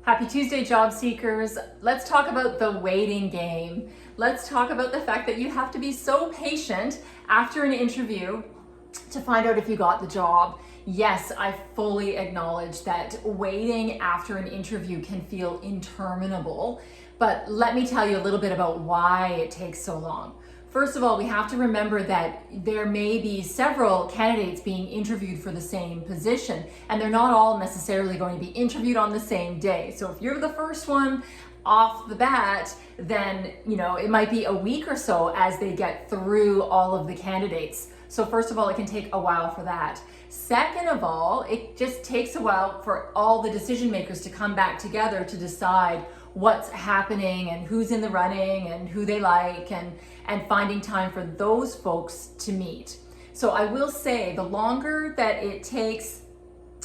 Happy Tuesday, job seekers. Let's talk about the waiting game. Let's talk about the fact that you have to be so patient after an interview to find out if you got the job. Yes, I fully acknowledge that waiting after an interview can feel interminable, but let me tell you a little bit about why it takes so long. First of all, we have to remember that there may be several candidates being interviewed for the same position, and they're not all necessarily going to be interviewed on the same day. So if you're the first one off the bat, then it might be a week or so as they get through all of the candidates. So first of all, it can take a while for that. Second of all, it just takes a while for all the decision makers to come back together to decide what's happening and who's in the running and who they like, and finding time for those folks to meet. So I will say the longer that it takes,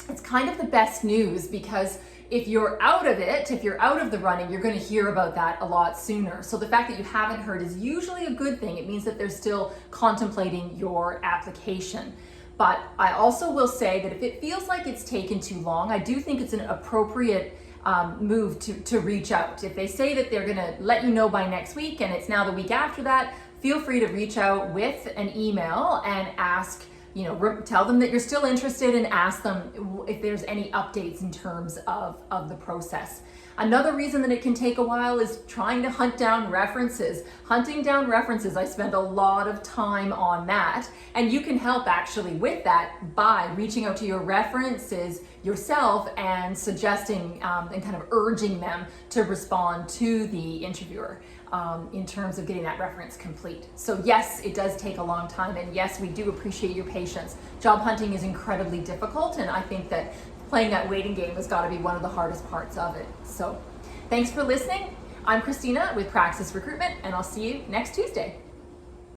it's kind of the best news, because if you're out of it, if you're out of the running, you're going to hear about that a lot sooner. So the fact that you haven't heard is usually a good thing. It means that they're still contemplating your application. But I also will say that if it feels like it's taken too long, I do think it's an appropriate move to reach out. If they say that they're going to let you know by next week and it's now the week after that, feel free to reach out with an email and ask, tell them that you're still interested and ask them if there's any updates in terms of the process. Another reason that it can take a while is trying to hunt down references. Hunting down references, I spend a lot of time on that, and you can help actually with that by reaching out to your references yourself and suggesting and kind of urging them to respond to the interviewer in terms of getting that reference complete. So yes, it does take a long time, and yes, we do appreciate your patience. Job hunting is incredibly difficult, and I think that playing that waiting game has got to be one of the hardest parts of it. So thanks for listening. I'm Christina with Praxis Recruitment, and I'll see you next Tuesday.